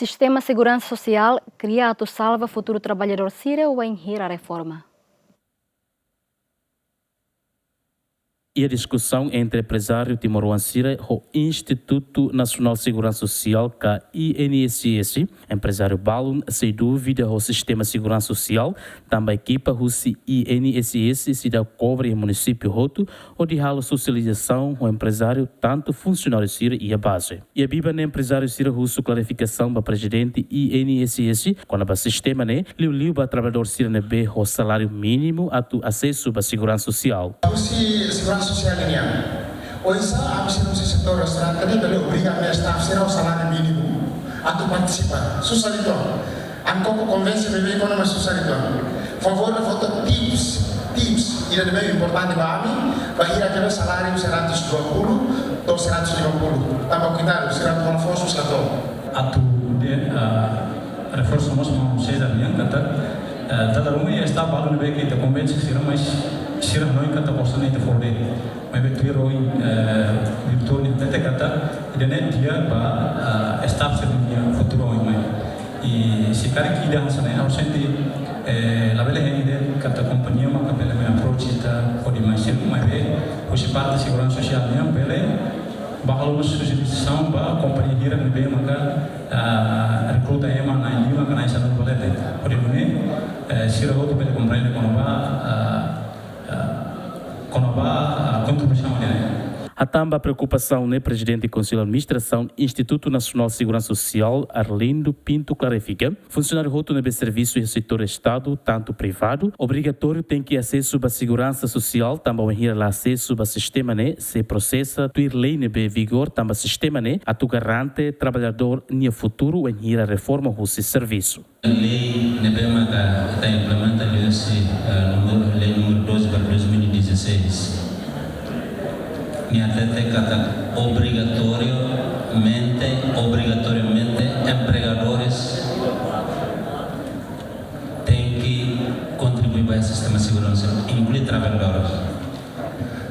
Sistema de Segurança Social criado salva futuro trabalhador sírio ou em a reforma. E a discussão entre empresário Timoruan Sira e o Instituto Nacional de Segurança Social, que é INSS, empresário Balun, sem dúvida o Sistema de Segurança Social, também equipa o INSS se dá cobre em município roto, ou de halo socialização o empresário, tanto funcionário Sira e a base. E a Biba no empresário Sira russo clarificação para presidente INSS, quando o sistema né, liu para trabalhador Sira nebe o salário mínimo a tu acesso à segurança social. Segurança social ini hoje a missão do setor restaurante tadi beliau obriga a staff será o salário mínimo atau participar susah itu angkoko konvensi bebê economy susah itu favor da foto tips ini lebih importante para kami bahwa kira salário 120 atau 150 tambah kita 100 forços atau atu de reforço nós vamos fazer a kata tada rumah ya staff baru lebih kita konvensi sira mas sira noi kata posone te fode mai betu roi virtual tete kata idene dia ba staff servinia futuro mai e se cara que dá sana ao sente la bela ide kata companhia ma kapela me approach ta fode mais mai be o se parte segurança social nem pele bahalo sugestão ba companhia hira be maka recruta ema na lima kana isa no bolete fode mune sira hoto pele compreende kono ba contribuição A tamba preocupação né presidente do Conselho de Administração Instituto Nacional de Segurança Social Arlindo Pinto clarifica funcionário roto no serviço e setor estado tanto privado obrigatório tem que acesso à segurança social também ir lá acesso ao sistema né se processa tuir lei nebe vigor também sistema né a tu garante trabalhador no futuro em ir a reforma o serviço lei nebe maga está implementa lei número 12/2016 niatete kata obrigatoriamente empregadores têm que contribuir para o sistema de segurança, inclui trabalhadores.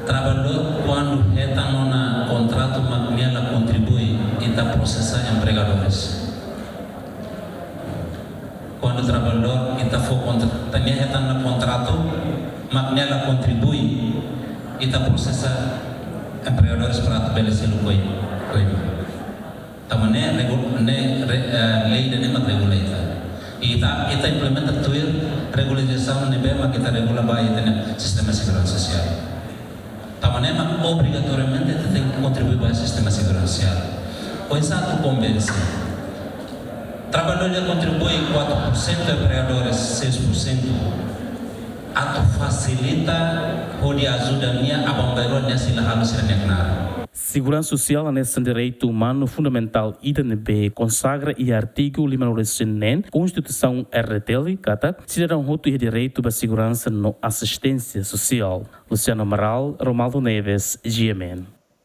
Trabalhador quando está no contrato ela contribui e está processando empregadores. Quando o trabalhador está no contrato ela contribui e está processando empregadores para estabelecer o coisa. Então, lei de nema regulata. E está implementa a regularização de bema que está regula bem o sistema de segurança social. Então, nema obrigatoriamente tem que contribuir para o sistema de segurança social. O exato convence. Trabalhador contribui 4%, empregadores 6%. Atau facilita onde ajuda minha a bombeiro nesse lado ser necnar. Segurança social nesse direito humano fundamental IDNB consagra e artigo 59 Constituição RTL kata cidadão roto e direito à segurança no assistência social. Luciano Amaral, Romaldo Neves, GMN.